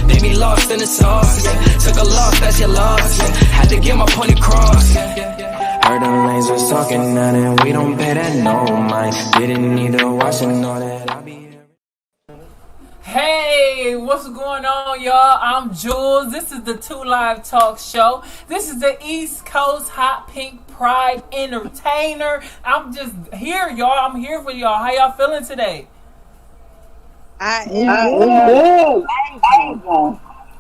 They be lost in the sauce. Took a loss, that's your loss. Had to get my point across. Heard them lanes was talking that and we don't pay that no mind. Didn't need to watch and all that. I be here. Hey, what's going on, y'all? I'm Jules. This is the 2 Live Talk Show. This is the East Coast Hot Pink Pride Entertainer. I'm just here, y'all. I'm here for y'all. How y'all feeling today? I am good.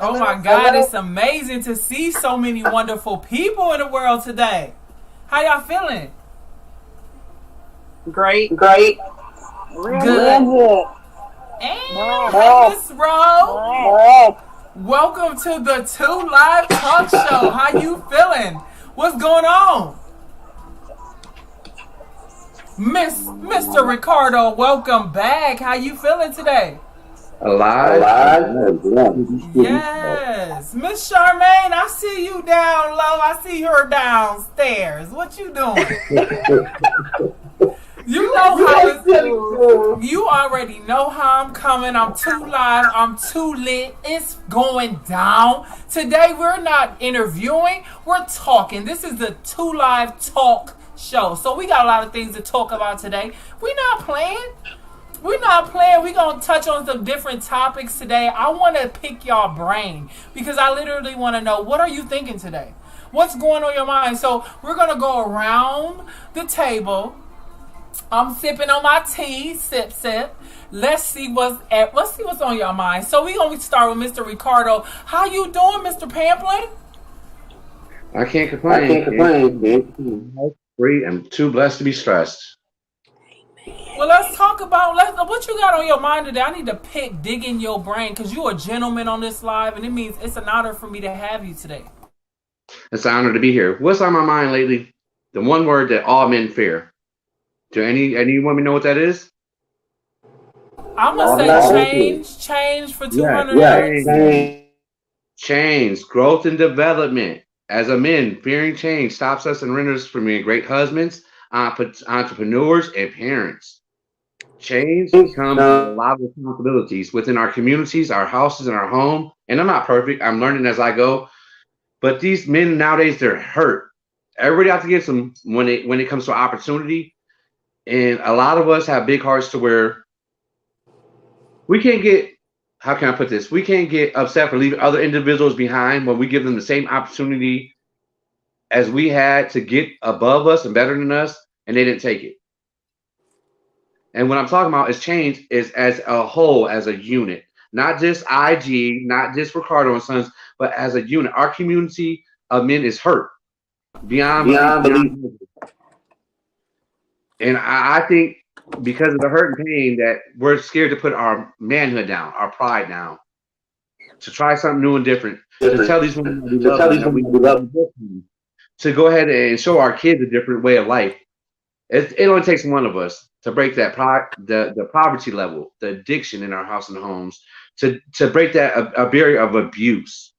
Oh my God, it's amazing to see so many wonderful people in the world today. How y'all feeling? Great. Good. Good. And hey, Miss Ro. Welcome to the 2 Live Talk Show. How you feeling? What's going on? Mr. Ricardo, welcome back. How you feeling today? Alive. Yes. Miss Charmaine, I see you down low. I see her downstairs. What you doing? You know how it's doing. You already know how I'm coming. I'm too live. I'm too lit. It's going down. Today we're not interviewing. We're talking. This is the 2 Live Talk Show. So we got a lot of things to talk about today. We're not playing. We're going to touch on some different topics today. I want to pick y'all brain because I literally want to know, what are you thinking today? What's going on your mind? So we're going to go around the table. I'm sipping on my tea, sip. Let's see what's on your mind. So we're going to start with Mr. Ricardo. How you doing, Mr. Pamplin? I can't complain. Free. I'm too blessed to be stressed. Well, let's talk about what you got on your mind today. I need to dig in your brain because you're a gentleman on this live, and it means it's an honor for me to have you today. It's an honor to be here. What's on my mind lately? The one word that all men fear. Do any women know what that is? I'm gonna say change for 200 years. Change, growth and development. As a man, fearing change stops us and renders us from being great husbands, entrepreneurs, and parents. Change comes with a lot of responsibilities within our communities, our houses, and our home. And I'm not perfect. I'm learning as I go. But these men nowadays, they're hurt. Everybody out to get some when it comes to opportunity. And a lot of us have big hearts to where we can't get, how can I put this? We can't get upset for leaving other individuals behind when we give them the same opportunity as we had to get above us and better than us, and they didn't take it. And what I'm talking about is change is as a whole, as a unit, not just IG, not just Ricardo and Sons, but as a unit. Our community of men is hurt beyond belief. And I think because of the hurt and pain that we're scared to put our manhood down, our pride down, to try something new and different, to tell these women we love them, to go ahead and show our kids a different way of life. It only takes one of us to break that the poverty level, the addiction in our house and homes, to break that a barrier of abuse.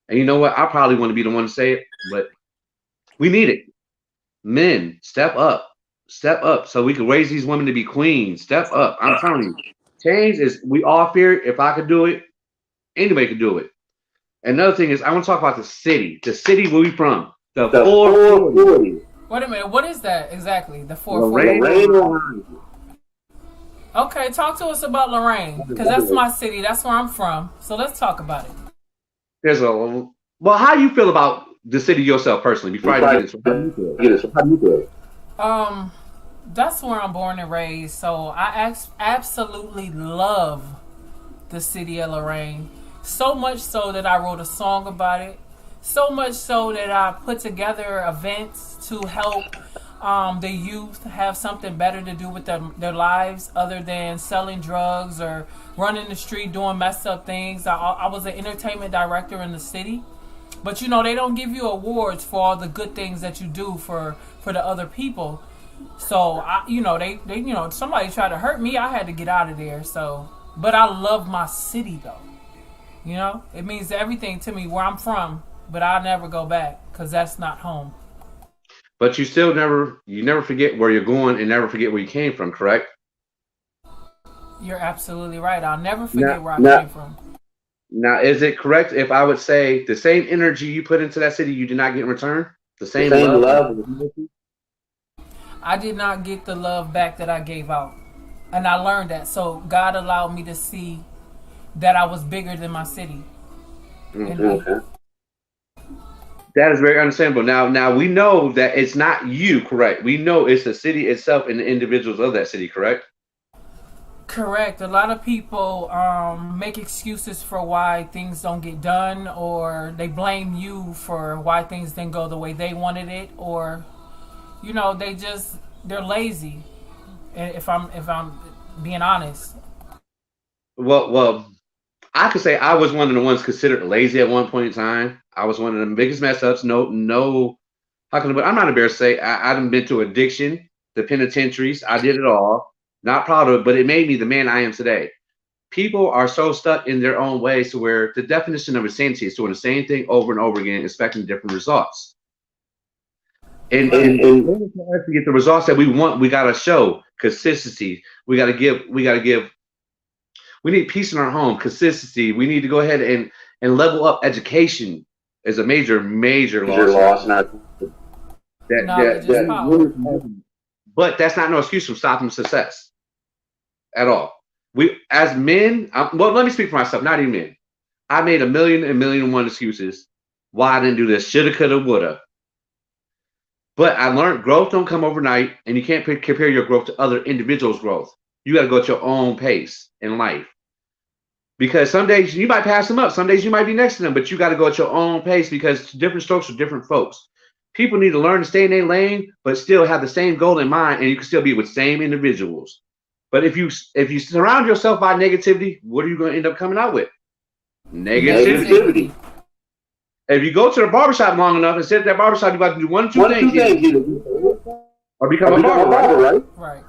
And you know what? I probably want to be the one to say it, but we need it. Men, step up so we can raise these women to be queens. Step up. I'm telling you, change is, we all fear it. If I could do it, anybody could do it. Another thing is, I want to talk about the city where we from. The 440. Wait a minute, what is that exactly? The 440? Lorraine. Okay, talk to us about Lorraine, because that's my city. That's where I'm from. So let's talk about it. Well, how do you feel about the city yourself personally? Before I get into it, how do you feel? That's where I'm born and raised. So I absolutely love the city of Lorraine. So much so that I wrote a song about it. So much so that I put together events to help the youth have something better to do with their lives other than selling drugs or running the street doing messed up things. I was an entertainment director in the city. But, you know, they don't give you awards for all the good things that you do for the other people. So, they somebody tried to hurt me. I had to get out of there. So, but I love my city, though. You know, it means everything to me where I'm from. But I'll never go back because that's not home. But you still never forget where you're going and never forget where you came from, correct? You're absolutely right. I'll never forget where I came from. Now, is it correct if I would say the same energy you put into that city, you did not get in return? The same love? I did not get the love back that I gave out. And I learned that. So God allowed me to see that I was bigger than my city. Okay. That is very understandable. Now we know that it's not you, correct? We know it's the city itself and the individuals of that city, correct? Correct. A lot of people make excuses for why things don't get done, or they blame you for why things didn't go the way they wanted it, or they're lazy. If I'm being honest. Well, I could say I was one of the ones considered lazy at one point in time. I was one of the biggest mess ups. No, how can I'm not embarrassed to say I done been to addiction, the penitentiaries. I did it all. Not proud of it, but it made me the man I am today. People are so stuck in their own ways to where the definition of insanity is doing the same thing over and over again, expecting different results. And to get the results that we want, we gotta show consistency. We gotta give. We need peace in our home, consistency. We need to go ahead and level up. Education is a major loss. But that's not no excuse from stopping success at all. We as men, well, let me speak for myself, not even men. I made a million and one excuses why I didn't do this. Shoulda, coulda, woulda. But I learned growth don't come overnight, and you can't compare your growth to other individuals' growth. You got to go at your own pace in life. Because some days you might pass them up, some days you might be next to them, but you got to go at your own pace because different strokes for different folks. People need to learn to stay in their lane, but still have the same goal in mind, and you can still be with same individuals. But if you surround yourself by negativity, what are you going to end up coming out with? Negativity. If you go to the barbershop long enough and sit at that barbershop, you got to do one or two things. Or become a barber, right?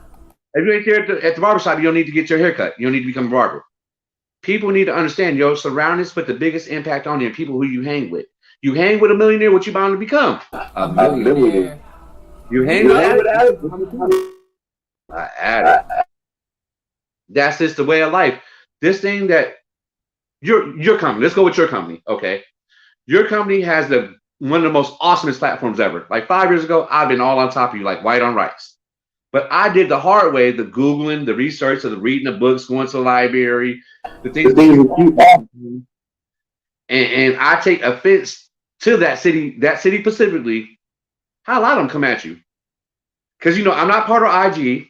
If you ain't there at the barbershop, you don't need to get your hair cut. You don't need to become a barber. People need to understand your surroundings put the biggest impact on you and people who you hang with. You hang with a millionaire, what you bound to become? A millionaire. You hang with an addict. That's just the way of life. This thing that your company, let's go with your company, okay? Your company has one of the most awesomest platforms ever. Like 5 years ago, I've been all on top of you, like white on rice. But I did the hard way, the Googling, the research, the reading the books, going to the library, the things and I take offense to that city specifically. How a lot of them come at you. Because, I'm not part of IG.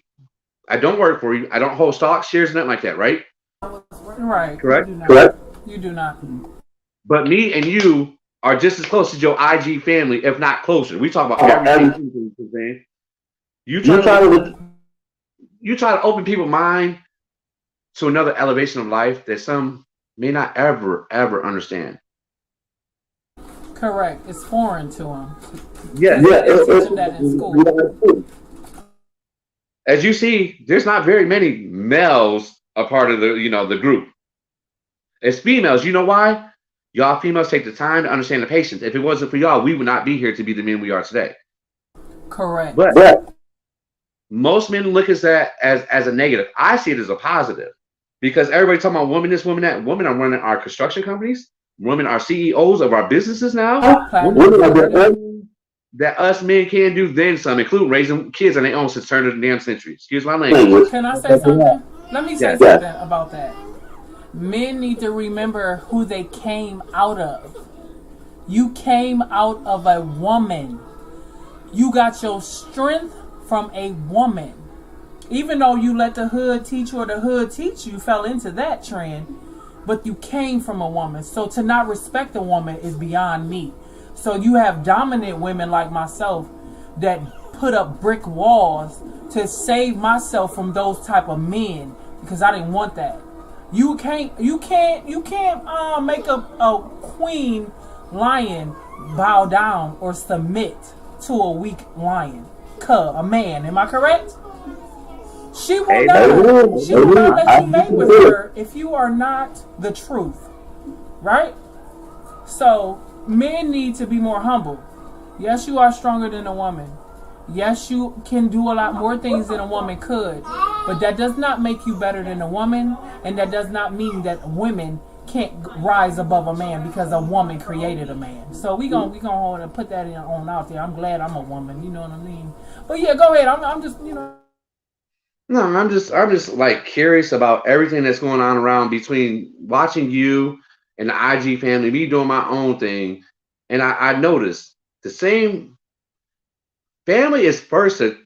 I don't work for you. I don't hold stocks, shares, nothing like that, right? Right. Correct? You do not. But me and you are just as close as your IG family, if not closer. We talk about everything. You try to open people's mind to another elevation of life that some may not ever understand. Correct. It's foreign to them. Yeah. They're teaching that in school. As you see, there's not very many males a part of the group. It's females. You know why? Y'all females take the time to understand the patience. If it wasn't for y'all, we would not be here to be the men we are today. Correct. But most men look at that as a negative. I see it as a positive because everybody talking about women this, women that. Women are running our construction companies. Women are CEOs of our businesses now. Women are that us men can do then some, including raising kids on their own since turn of the damn century. Excuse my language. Can I say something? Let me say something about that. Men need to remember who they came out of. You came out of a woman. You got your strength from a woman. Even though you let the hood teach you or the hood teach you, fell into that trend, but you came from a woman. So to not respect a woman is beyond me. So you have dominant women like myself that put up brick walls to save myself from those type of men because I didn't want that. You can't make a queen lion bow down or submit to a weak lion, a man. Am I correct? She will not let you mate with her if you are not the truth, right? So men need to be more humble. Yes, you are stronger than a woman. Yes, you can do a lot more things than a woman could. But that does not make you better than a woman. And that does not mean that women can't rise above a man because a woman created a man. So we gonna hold and put that on out there. I'm glad I'm a woman. You know what I mean? But yeah, go ahead. I'm just No, I'm just like curious about everything that's going on around between watching you and the IG family, me doing my own thing, and I noticed the same family is first to,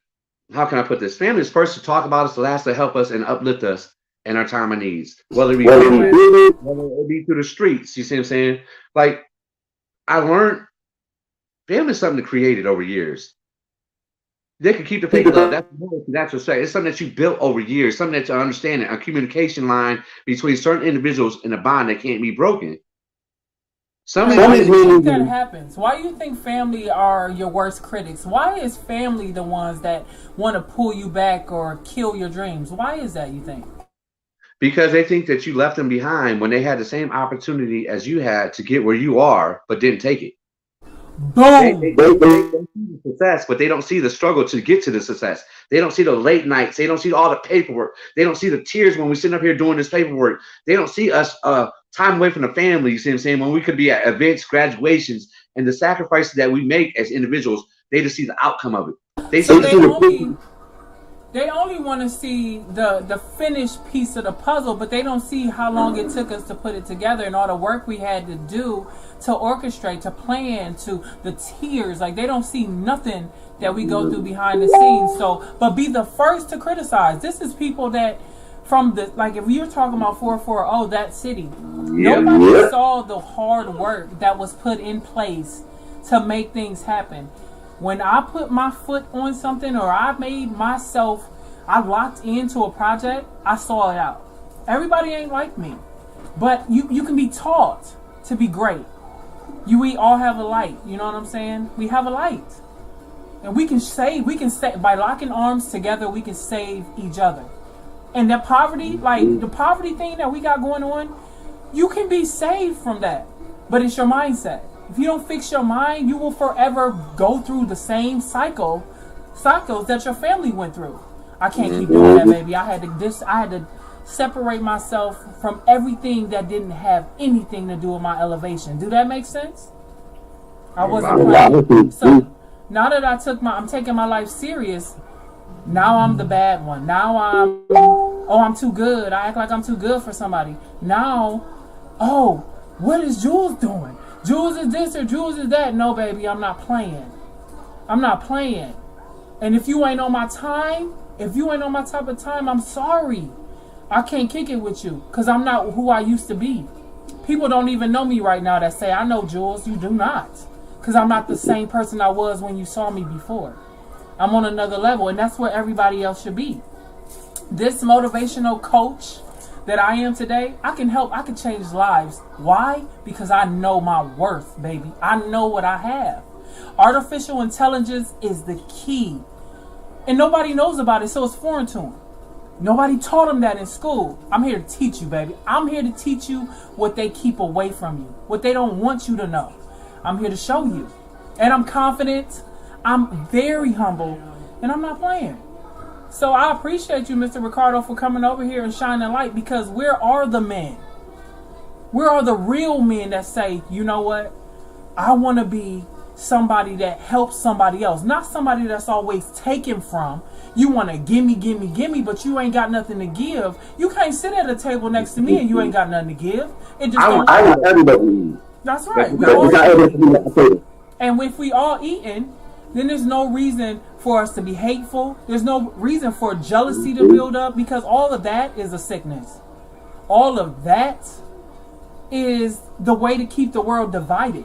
how can I put this? Family is first to talk about us, the last to help us and uplift us in our time of needs, whether we whether it be through the streets. You see what I'm saying? Like I learned family is something that created over years. They can keep the faith love. That's respect. It's something that you built over years, something that you understand, a communication line between certain individuals in a bond that can't be broken. Why do you think that happens? Why do you think family are your worst critics? Why is family the ones that want to pull you back or kill your dreams? Why is that, you think? Because they think that you left them behind when they had the same opportunity as you had to get where you are, but didn't take it. Boom. They see the success, but they don't see the struggle to get to the success. They don't see the late nights. They don't see all the paperwork. They don't see the tears when we're sitting up here doing this paperwork. They don't see us time away from the family, you see what I'm saying? When we could be at events, graduations, and the sacrifices that we make as individuals, they just see the outcome of it. They only want to see the finished piece of the puzzle, but they don't see how long it took us to put it together and all the work we had to do to orchestrate, to plan, to the tears. Like, they don't see nothing that we go through behind the scenes. So, but be the first to criticize. This is people that, from the, like, if you're talking about 440, that city, nobody saw the hard work that was put in place to make things happen. When I put my foot on something, or I locked into a project, I saw it out. Everybody ain't like me, but you can be taught to be great. We all have a light, you know what I'm saying? We have a light, and we can save by locking arms together. We can save each other. And that poverty, like the poverty thing that we got going on, you can be saved from that, but it's your mindset. If you don't fix your mind, you will forever go through the same cycles that your family went through. I can't keep doing that, baby. I had to separate myself from everything that didn't have anything to do with my elevation. Do that make sense? I wasn't playing. So now that I'm taking my life serious, now I'm the bad one. Now I'm too good. I act like I'm too good for somebody. Now, what is Jules doing? Jules is this or Jules is that. No, baby, I'm not playing. I'm not playing. And if you ain't on my time, if you ain't on my type of time, I'm sorry. I can't kick it with you because I'm not who I used to be. People don't even know me right now that say, I know Jules. You do not. Because I'm not the same person I was when you saw me before. I'm on another level, and that's where everybody else should be. This motivational coach that I am today, I can change lives. Why? Because I know my worth, baby. I know what I have. Artificial intelligence is the key. And nobody knows about it, so it's foreign to them. Nobody taught them that in school. I'm here to teach you, baby. I'm here to teach you what they keep away from you, what they don't want you to know. I'm here to show you. And I'm confident. I'm very humble. And I'm not playing. So I appreciate you, Mr. Ricardo, for coming over here and shining light, because where are the men? Where are the real men that say, you know what? I want to be somebody that helps somebody else, not somebody that's always taken from. You want to gimme, but you ain't got nothing to give. You can't sit at a table next to me and you ain't got nothing to give. It just don't work. Everybody. That's right. And if we all eating, then there's no reason for us to be hateful. There's no reason for jealousy to build up, because all of that is a sickness. All of that is the way to keep the world divided.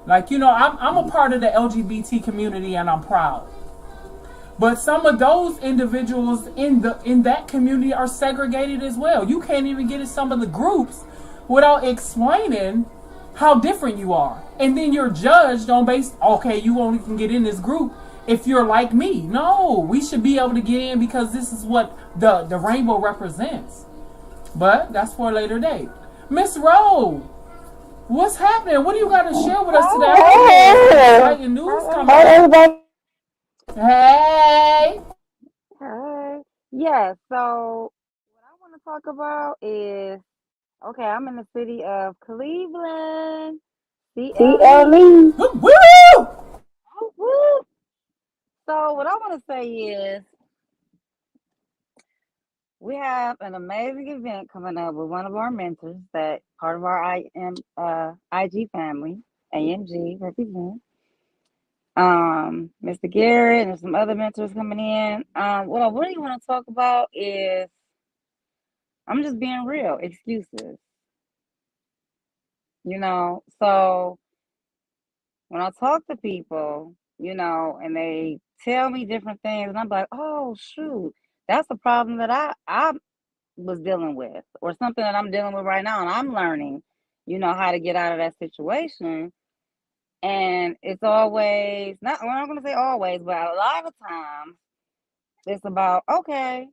Like, you know, I'm a part of the LGBT community and I'm proud. But some of those individuals in that community are segregated as well. You can't even get in some of the groups without explaining how different you are. And then you're judged on you only can get in this group if you're like me. No, we should be able to get in because this is what the rainbow represents. But that's for a later date. Miss Rowe, what's happening? What do you got to share with us today? Exciting news coming up. Hey. Hi. Yeah, so what I want to talk about is Okay, I'm in the city of Cleveland, CLE. CLE. Woo! Woo. So what I want to say is we have an amazing event coming up with one of our mentors that part of our IG family, AMG represent. Mr. Garrett and some other mentors coming in. What I really want to talk about is I'm just being real, excuses. So when I talk to people, and they tell me different things, and I'm like, oh shoot, that's a problem that I was dealing with, or something that I'm dealing with right now, and I'm learning, how to get out of that situation. And it's always not. Well, I'm not gonna say always, but a lot of times it's about okay,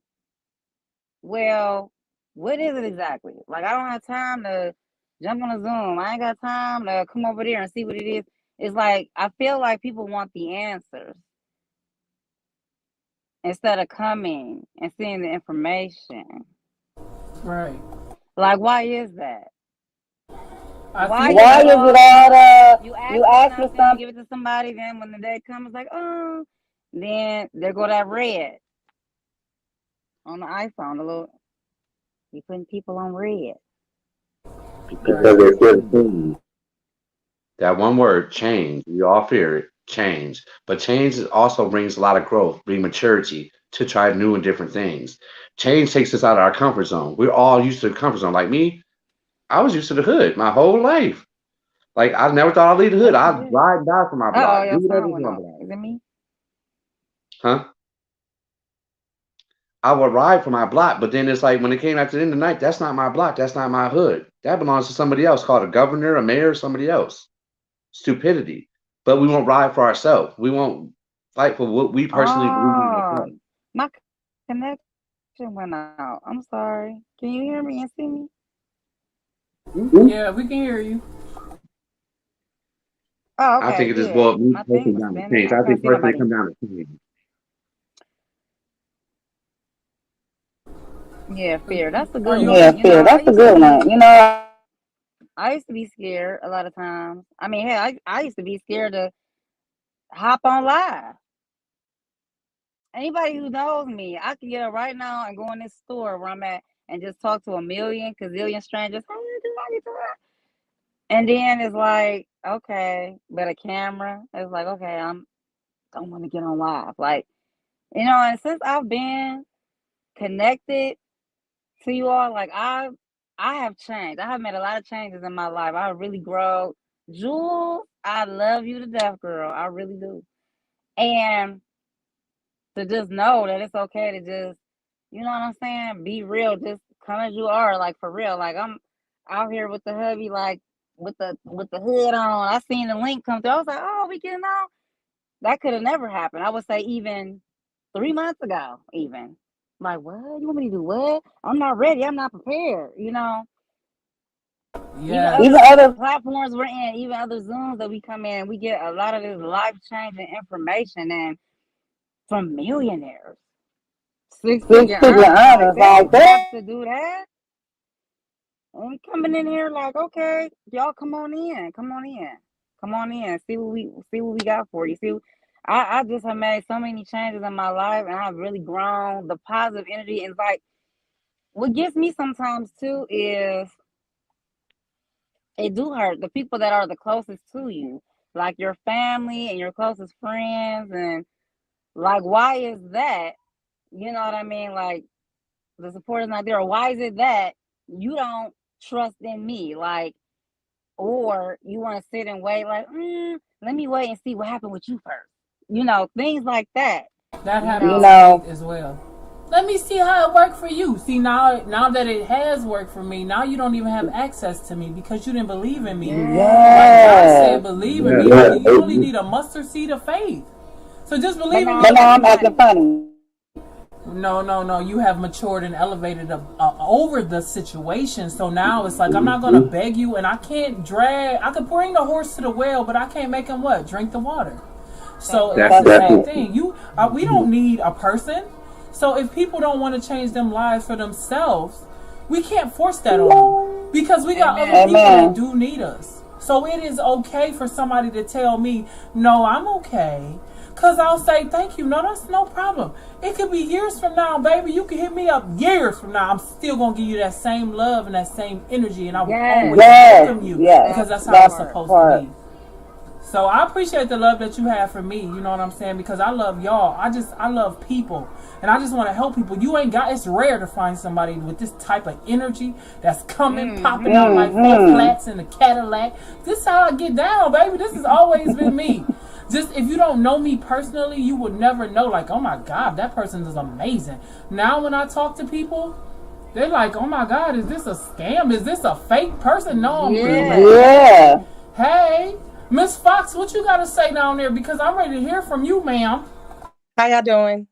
well, what is it exactly? Like I don't have time to jump on a Zoom. I ain't got time to come over there and see what it is. It's like I feel like people want the answers instead of coming and seeing the information. Right. Like, why is that? Why is it all You ask for something, give it to somebody, then when the day comes, like, oh, then there go that red on the iPhone. You putting people on red. because they're still That one word, change. We all fear it, change. But change also brings a lot of growth, bring maturity to try new and different things. Change takes us out of our comfort zone. We're all used to the comfort zone. Like me, I was used to the hood my whole life. Like I never thought I'd leave the hood. I'd ride and die for my block. Your Do whatever phone for went my off. block. Is it me? Huh? I would ride for my block, but then it's like when it came after the end of the night, that's not my block. That's not my hood. That belongs to somebody else, called a governor, a mayor, somebody else. Stupidity. But we won't ride for ourselves. We won't fight for what we personally believe in ourselves. My connection went out. I'm sorry. Can you hear me and see me? Yeah, we can hear you. Oh, okay. I think it just good. boiled me My thing personally was down to spinning. change. I I couldn't think see personally it nobody. comes down to change. Yeah, fear. That's a Are good you one. Yeah, fear. That's a good one. I used to be scared a lot of times. I mean, hell, I used to be scared to hop on live. Anybody who knows me, I can get up right now and go in this store where I'm at and just talk to a million, gazillion strangers. How you doing? How you doing? And then it's like, okay, but a camera. It's like, okay, don't want to get on live. Like, and since I've been connected to you all, like I have changed. I have made a lot of changes in my life. I really grown. Jules, I love you to death, girl. I really do. And to just know that it's okay to just, you know what I'm saying, be real, just come as you are, like for real. Like I'm out here with the hubby, like with the hood on. I seen the link come through. I was like, oh, we getting out. That could have never happened. I would say even 3 months ago, even. Like, what? You want me to do what? I'm not ready. I'm not prepared, Yeah. Even other platforms we're in, even other Zooms that we come in, we get a lot of this life-changing information and from millionaires. Six-figure earners. Like, they have to do that. And coming in here like, okay, y'all come on in. Come on in. See what we got for you. See, I just have made so many changes in my life, and I've really grown. The positive energy, and like, what gets me sometimes too is it do hurt the people that are the closest to you, like your family and your closest friends, and like, why is that? You know what I mean? Like, the support is not there. Why is it that you don't trust in me? Like, or you want to sit and wait, like, let me wait and see what happened with you first. Things like that. That happens as well. Let me see how it worked for you. See, now that it has worked for me, now you don't even have access to me because you didn't believe in me. Yeah. Like I said, believe in me. You only need a mustard seed of faith. So just believe in me. But now I'm acting funny. No. You have matured and elevated over the situation. So now it's like, I'm not going to beg you, and I can't drag. I could bring the horse to the well, but I can't make him what? Drink the water. So it's the same thing. We don't need a person. So if people don't want to change them lives for themselves, we can't force that on them. because we got other people that do need us. So it is okay for somebody to tell me, no, I'm okay. Because I'll say, thank you. No, that's no problem. It could be years from now, baby. You can hit me up years from now. I'm still going to give you that same love and that same energy. And I will always welcome you. Because that's how it's supposed to be. So I appreciate the love that you have for me. You know what I'm saying? Because I love y'all. I love people. And I just want to help people. You ain't got, it's rare to find somebody with this type of energy that's coming, popping out like four flats in a Cadillac. This is how I get down, baby. This has always been me. Just if you don't know me personally, you would never know, like, oh my God, that person is amazing. Now when I talk to people, they're like, oh my God, is this a scam? Is this a fake person? No, I'm really. Hey, Miss Fox, what you got to say down there? Because I'm ready to hear from you, ma'am. How y'all doing?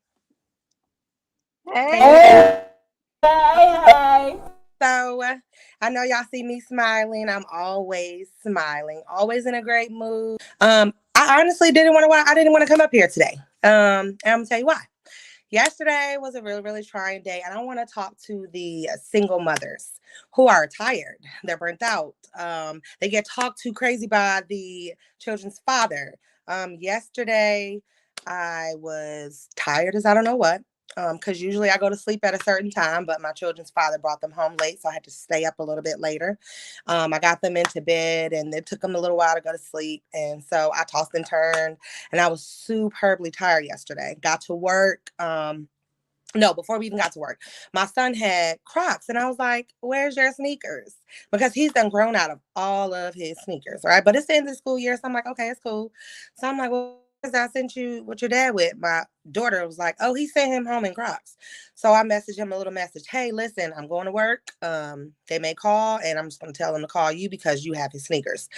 Hey. Hey. So I know y'all see me smiling. I'm always smiling, always in a great mood. I honestly didn't want to come up here today. And I'm gonna tell you why. Yesterday was a really, really trying day, and I want to talk to the single mothers who are tired. They're burnt out. They get talked to crazy by the children's father. Yesterday, I was tired as I don't know what. Because usually I go to sleep at a certain time, but my children's father brought them home late, so I had to stay up a little bit later. I got them into bed, and it took them a little while to go to sleep, and so I tossed and turned, and I was superbly tired yesterday. Got to work. No, before we even got to work, my son had Crocs, and I was like, where's your sneakers? Because he's done grown out of all of his sneakers, right? But it's the end of the school year, so I'm like, okay, it's cool. So I'm like, well, I sent you what your dad with. My daughter was like, oh, he sent him home in Crocs. So I messaged him a little message. Hey, listen, I'm going to work. They may call, and I'm just going to tell them to call you because you have his sneakers.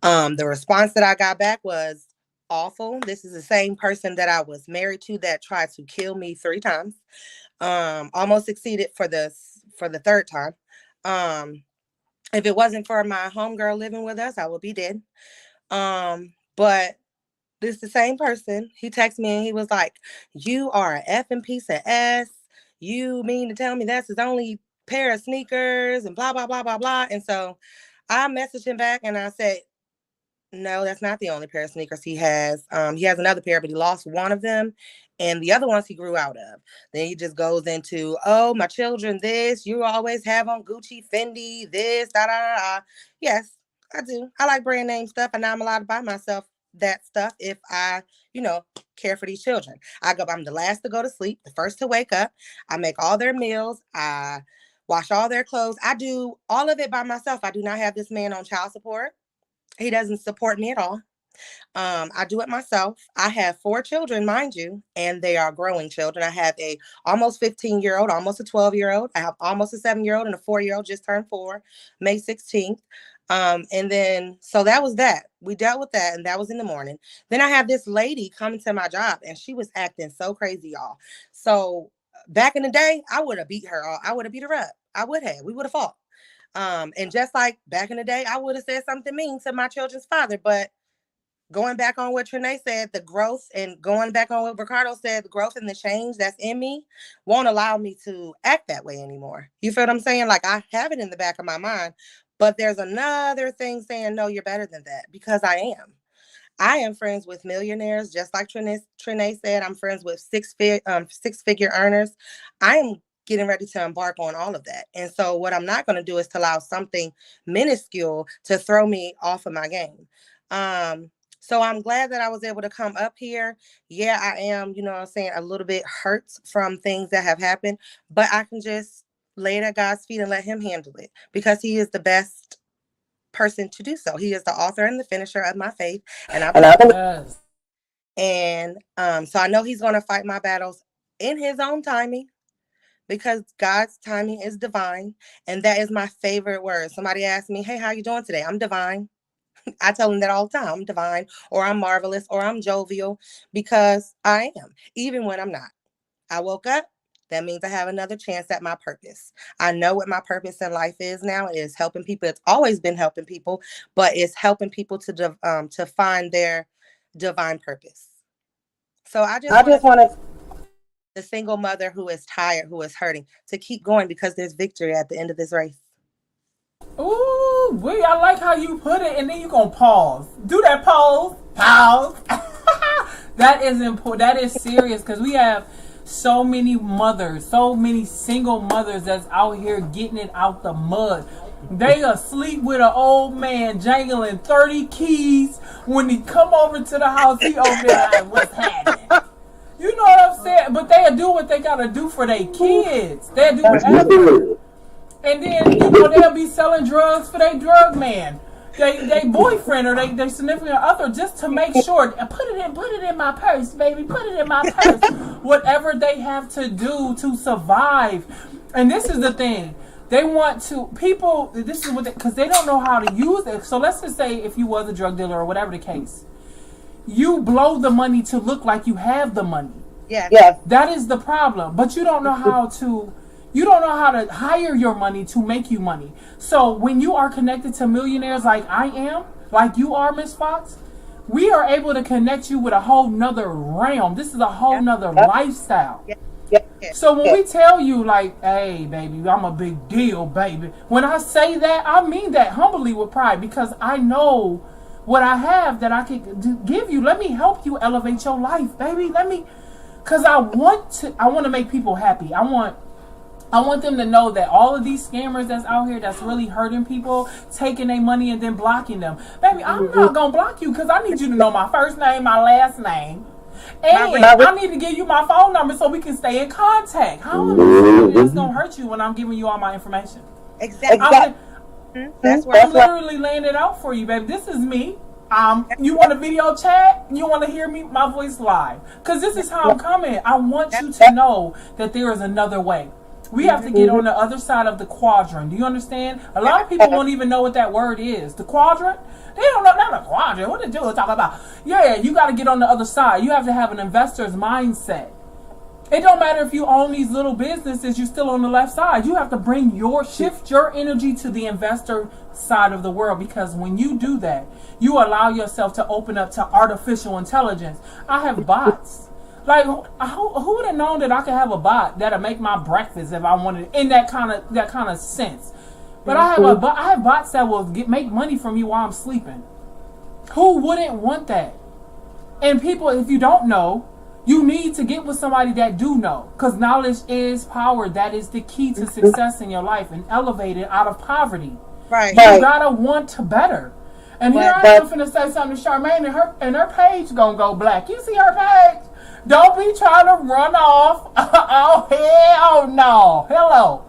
The response that I got back was awful. This is the same person that I was married to that tried to kill me 3 times. Almost succeeded for the 3rd time. If it wasn't for my homegirl living with us, I would be dead. But this is the same person. He texted me and he was like, you are an effing piece of ass. You mean to tell me that's his only pair of sneakers and blah, blah, blah, blah, blah. And so I messaged him back and I said, no, that's not the only pair of sneakers he has. He has another pair, but he lost one of them. And the other ones he grew out of. Then he just goes into, oh, my children, this, you always have on Gucci, Fendi, this, da, da, da. Yes, I do. I like brand name stuff, and now I'm allowed to buy myself that stuff if I, care for these children. I'm the last to go to sleep, the first to wake up. I make all their meals. I wash all their clothes. I do all of it by myself. I do not have this man on child support. He doesn't support me at all. I do it myself. I have 4 children, mind you, and they are growing children. I have a almost 15-year-old, almost a 12-year-old. I have almost a 7-year-old and a 4-year-old just turned 4, May 16th. And then, so that was that. We dealt with that, and that was in the morning. Then I have this lady coming to my job, and she was acting so crazy, y'all. So back in the day, I would have beat her. I would have beat her up. I would have. We would have fought. And just like back in the day, I would have said something mean to my children's father. But going back on what Trinae said, the growth, and going back on what Ricardo said, the growth and the change that's in me won't allow me to act that way anymore. You feel what I'm saying? Like, I have it in the back of my mind, but there's another thing saying, no, you're better than that, because I am. I am friends with millionaires, just like Trinae said. I'm friends with six-figure earners. I am getting ready to embark on all of that. And so what I'm not going to do is to allow something minuscule to throw me off of my game. So I'm glad that I was able to come up here. Yeah, I am, a little bit hurt from things that have happened, but I can just lay it at God's feet and let him handle it, because he is the best person to do so. He is the author and the finisher of my faith. And so I know he's going to fight my battles in his own timing, because God's timing is divine. And that is my favorite word. Somebody asked me, hey, how you doing today? I'm divine. I tell them that all the time. I'm divine, or I'm marvelous, or I'm jovial, because I am, even when I'm not. I woke up. That means I have another chance at my purpose. I know what my purpose in life is now. It is helping people. It's always been helping people, but it's helping people to find their divine purpose. So I just want to the single mother who is tired, who is hurting, to keep going, because there's victory at the end of this race. Ooh, I like how you put it, and then you gonna pause. Do that pause. Pause. That is important. That is serious because we have so many mothers, so many single mothers that's out here getting it out the mud. They asleep with an old man jangling 30 keys. When he come over to the house, he over there like, what's happening? You know what I'm saying? But they'll do what they gotta do for their kids. They'll do whatever. And then, you know, they'll be selling drugs for their drug man. They boyfriend or they significant other just to make sure. Put it in my purse, baby. Put it in my purse. Whatever they have to do to survive. And this is the thing. They want to, people, this is what because they don't know how to use it. So let's just say if you was a drug dealer or whatever the case. You blow the money to look like you have the money. Yeah. Yes. That is the problem. But you don't know how to hire your money to make you money. So when you are connected to millionaires like I am, like you are, Miss Fox, we are able to connect you with a whole nother realm. This is a whole nother lifestyle. Yeah. So when we tell you like, hey, baby, I'm a big deal, baby. When I say that, I mean that humbly with pride because I know what I have that I can give you. Let me help you elevate your life, baby. Because I want to make people happy. I want them to know that all of these scammers that's out here that's really hurting people, taking their money and then blocking them. Baby, I'm not going to block you because I need you to know my first name, my last name. And I need to give you my phone number so we can stay in contact. How am I that's going to hurt you when I'm giving you all my information? Exactly. That's where I'm literally laying it out for you, baby. This is me. You want a video chat? You want to hear me, my voice live? Because this is how I'm coming. I want you to know that there is another way. We have to get on the other side of the quadrant. Do you understand? A lot of people won't even know what that word is. The quadrant? They don't know not a quadrant. What the dude talking about? Yeah, you got to get on the other side. You have to have an investor's mindset. It don't matter if you own these little businesses, you're still on the left side. You have to shift your energy to the investor side of the world because when you do that, you allow yourself to open up to artificial intelligence. I have bots. Like, who would have known that I could have a bot that'll make my breakfast if I wanted in that kind of sense? But I have bots that will make money from you while I'm sleeping. Who wouldn't want that? And people, if you don't know, you need to get with somebody that do know. Because knowledge is power. That is the key to success in your life and elevate it out of poverty. Right. You gotta want to better. And here I am finna say something to Charmaine and her page gonna go black. You see her page? Don't be trying to run off. Oh, hell no. Hello.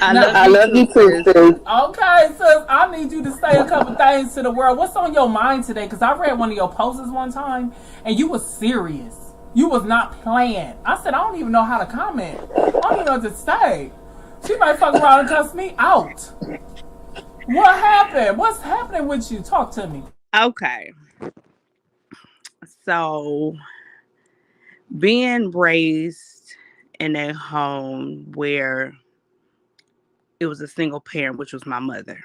I love you too, sis. Okay, sis. I need you to say a couple things to the world. What's on your mind today? Because I read one of your posts one time, and you was serious. You was not playing. I said, I don't even know how to comment. I don't even know what to say. She might fuck around and cuss me out. What happened? What's happening with you? Talk to me. Okay. So, being raised in a home where it was a single parent, which was my mother.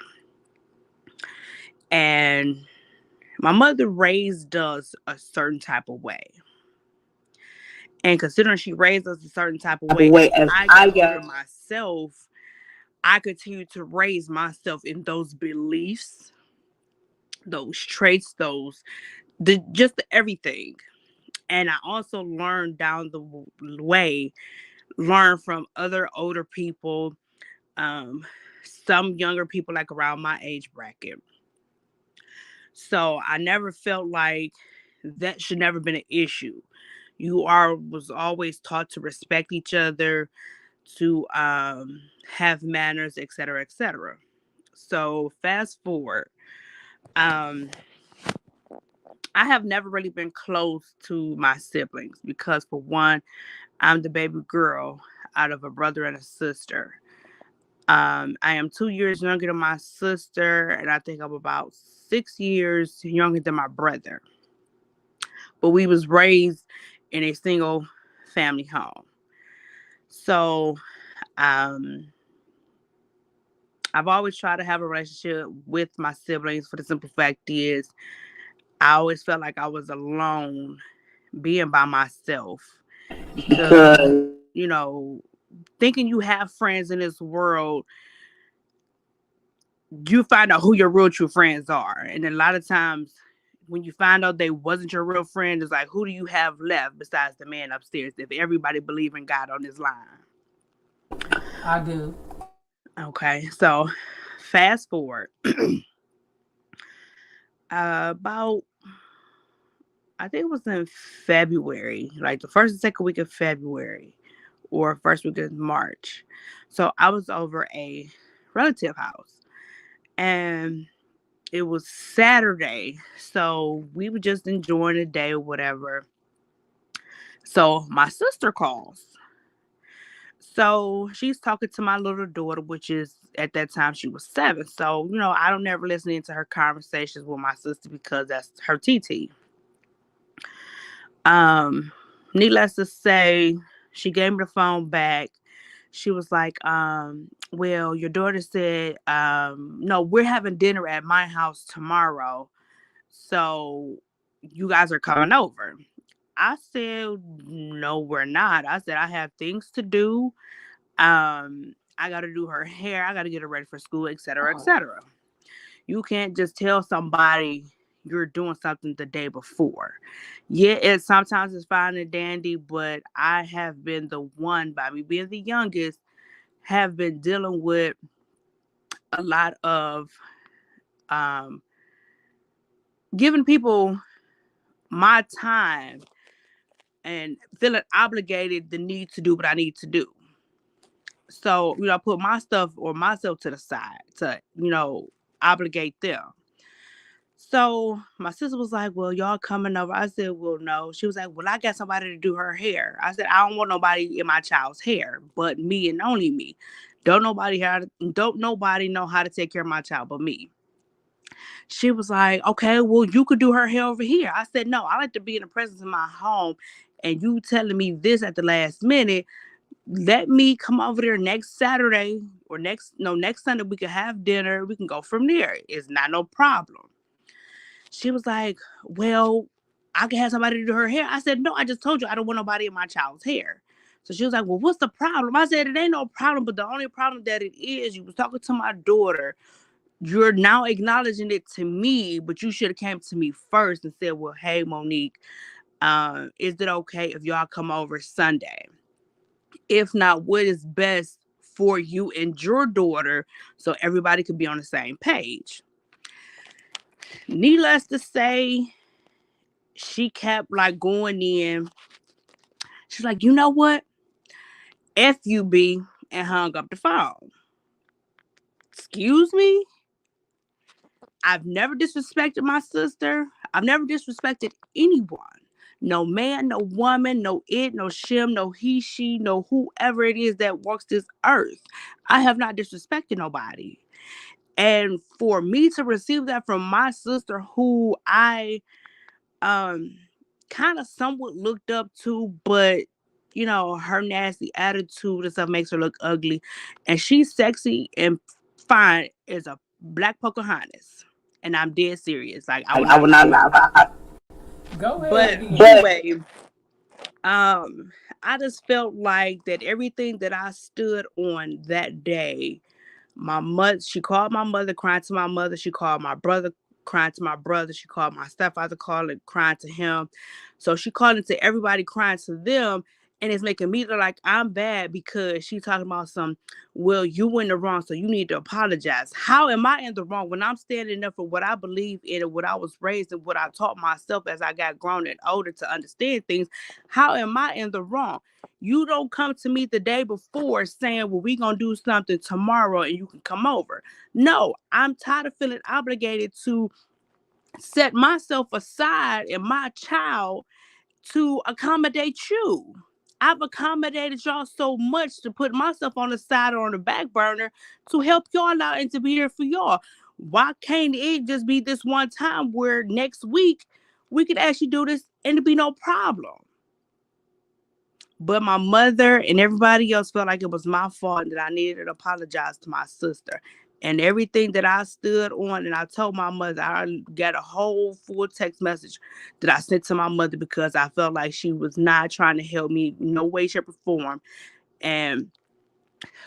And my mother raised us a certain type of way. And considering she raised us a certain type of way, as I got myself, I continue to raise myself in those beliefs, those traits, just everything. And I also learned down the way, learn from other older people, some younger people like around my age bracket. So I never felt like that should never been an issue. Was always taught to respect each other, to have manners, etc., etc. So fast forward, I have never really been close to my siblings because, for one, I'm the baby girl out of a brother and a sister. I am 2 years younger than my sister, and I think I'm about 6 years younger than my brother. But we was raised in a single family home. So I've always tried to have a relationship with my siblings for the simple fact is I always felt like I was alone being by myself. Because, thinking you have friends in this world you find out who your real true friends are. And a lot of times when you find out they wasn't your real friend, it's like, who do you have left besides the man upstairs if everybody believe in God on this line? I do. Okay, so fast forward. About, I think it was in February, like the first and second week of February or first week of March. So I was over a relative house and it was Saturday. So we were just enjoying the day or whatever. So my sister calls. So she's talking to my little daughter, which is at that time she was 7. So, I don't never listen into her conversations with my sister because that's her TT. Needless to say, she gave me the phone back. She was like, well, your daughter said, no, we're having dinner at my house tomorrow. So you guys are coming over. I said, no, we're not. I said, I have things to do. I got to do her hair. I got to get her ready for school, etc., etc. You can't just tell somebody you're doing something the day before. Yeah, sometimes it's fine and dandy, but I have been the one, by me being the youngest, have been dealing with a lot of giving people my time and feeling obligated the need to do what I need to do. So, I put my stuff or myself to the side to, obligate them. So my sister was like, well, y'all coming over? I said, well, no. She was like, well, I got somebody to do her hair. I said, I don't want nobody in my child's hair but me and only me. Don't nobody know how to take care of my child but me. She was like, okay, well, you could do her hair over here. I said, no, I like to be in the presence of my home. And you telling me this at the last minute, let me come over there next Saturday or next Sunday. We can have dinner. We can go from there. It's not no problem. She was like, well, I can have somebody to do her hair. I said, no, I just told you I don't want nobody in my child's hair. So she was like, well, what's the problem? I said, it ain't no problem, but the only problem that it is, you was talking to my daughter. You're now acknowledging it to me, but you should have came to me first and said, well, hey, Monique, is it okay if y'all come over Sunday? If not, what is best for you and your daughter so everybody could be on the same page? Needless to say, she kept like going in. She's like, you know what? FUB, and hung up the phone. Excuse me? I've never disrespected my sister. I've never disrespected anyone. No man, no woman, no it, no shim, no he, she, no whoever it is that walks this earth. I have not disrespected nobody. And for me to receive that from my sister, who I kind of somewhat looked up to, but her nasty attitude and stuff makes her look ugly. And she's sexy and fine as a black Pocahontas. And I'm dead serious. Like I would not lie. Go ahead. But anyway, I just felt like that everything that I stood on that day, she called my mother crying to my mother. She called my brother crying to my brother. She called my stepfather crying to him. So she called into everybody crying to them. And it's making me look like I'm bad because she's talking about well, you in the wrong, so you need to apologize. How am I in the wrong when I'm standing up for what I believe in and what I was raised and what I taught myself as I got grown and older to understand things? How am I in the wrong? You don't come to me the day before saying, well, we're going to do something tomorrow and you can come over. No, I'm tired of feeling obligated to set myself aside and my child to accommodate you. I've accommodated y'all so much to put myself on the side or on the back burner to help y'all out and to be there for y'all. Why can't it just be this one time where next week we could actually do this and it'd be no problem? But my mother and everybody else felt like it was my fault and that I needed to apologize to my sister. And everything that I stood on, and I told my mother, I got a whole full text message that I sent to my mother because I felt like she was not trying to help me in no way, shape, or form. And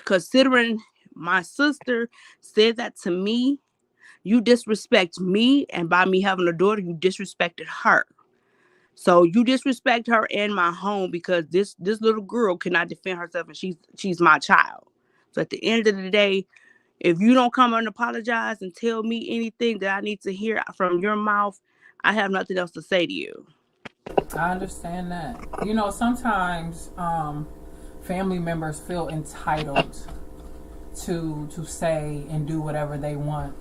considering My sister said that to me. You disrespect me, and by me having a daughter, you disrespected her. So you disrespect her and my home because this little girl cannot defend herself, and she's my child. So at the end of the day, if you don't come and apologize and tell me anything that I need to hear from your mouth, I have nothing else to say to you. I understand that. You know, sometimes family members feel entitled to say and do whatever they want,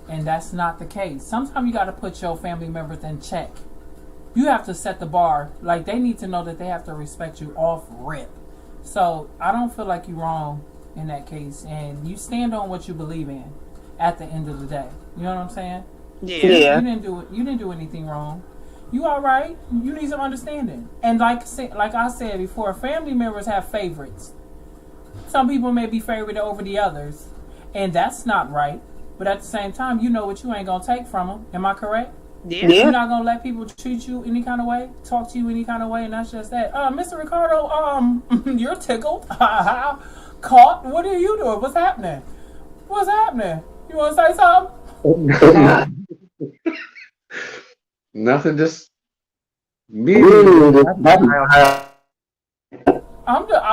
and that's not the case. Sometimes you got to put your family members in check. You have to set the bar. Like, they need to know that they have to respect you off rip. So I don't feel like you're wrong in that case, and you stand on what you believe in at the end of the day. You know what I'm saying? Yeah. You didn't do anything wrong. You all right. You need some understanding. And like I said before, family members have favorites. Some people may be favored over the others, and that's not right. But at the same time, you know what you ain't gonna take from them. Am I correct? Yeah. You're not gonna let people treat you any kind of way, talk to you any kind of way, and that's just that. Mr. Ricardo, you're tickled. Caught? What are you doing? What's happening? What's happening? You want to say something? Nothing. Just me. I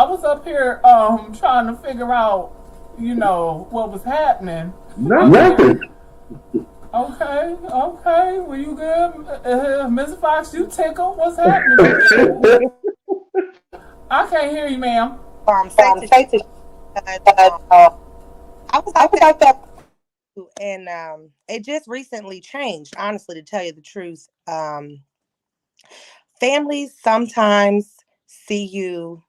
was up here trying to figure out, you know, what was happening. Nothing. Okay. Were you good, Miss Fox? You tickled? What's happening? I can't hear you, ma'am. I was out there, and it just recently changed. Honestly, to tell you the truth, families sometimes see you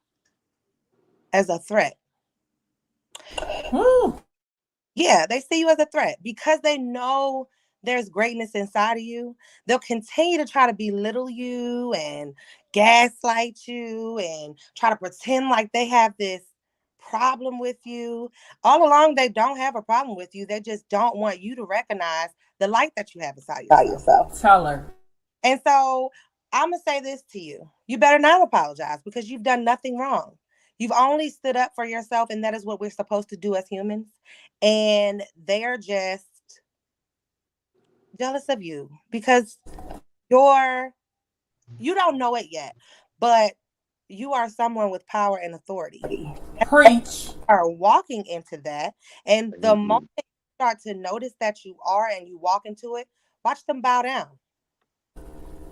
as a threat. Woo. Yeah, they see you as a threat because they know there's greatness inside of you. They'll continue to try to belittle you and gaslight you and try to pretend like they have this problem with you. All along, they don't have a problem with you. They just don't want you to recognize the light that you have inside yourself. Tell her. And so I'm going to say this to you. You better not apologize because you've done nothing wrong. You've only stood up for yourself, and that is what we're supposed to do as humans. And they're just jealous of you because you don't know it yet, but you are someone with power and authority. Preach. You are walking into that, and the moment you start to notice that you are and you walk into it, watch them bow down.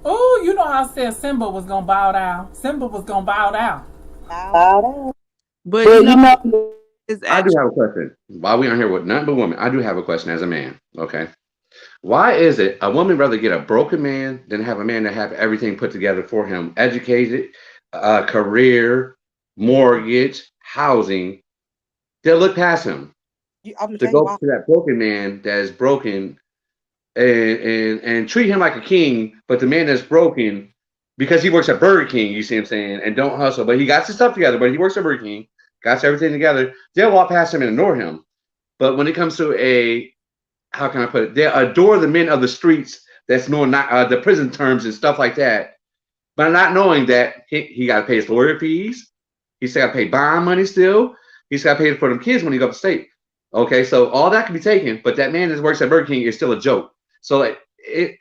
Oh, you know how I said Simba was gonna bow down. Simba was gonna bow down. Bow down. But you know, I do have a question. While we aren't here with nothing but women, I do have a question as a man. Okay. Why is it a woman rather get a broken man than have a man that have everything put together for him, educated, career, mortgage, housing? They'll look past him to go to that broken man that is broken and treat him like a king, but the man that's broken because he works at Burger King, you see what I'm saying, and don't hustle, but he got his stuff together, but he works at Burger King, got everything together, they'll walk past him and ignore him. But when it comes to how can I put it? They adore the men of the streets that's knowing not the prison terms and stuff like that, but not knowing that he got to pay his lawyer fees. He's got to pay bond money still. He's got to pay for them kids when he goes to state. Okay, so all that can be taken, but that man that works at Burger King is still a joke. So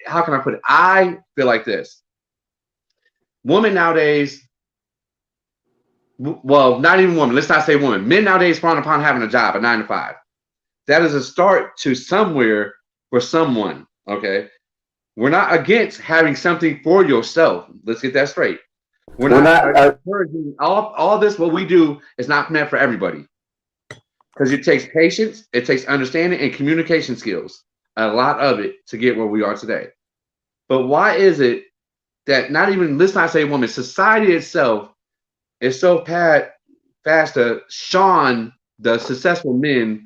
how can I put it? I feel like this. Women nowadays, well, not even women. Let's not say women. Men nowadays frown upon having a job, a 9 to 5. That is a start to somewhere for someone, okay? We're not against having something for yourself. Let's get that straight. We're not encouraging all this. What we do is not meant for everybody because it takes patience, it takes understanding and communication skills, a lot of it to get where we are today. But why is it that not even, let's not say women, society itself is so fast to shun the successful men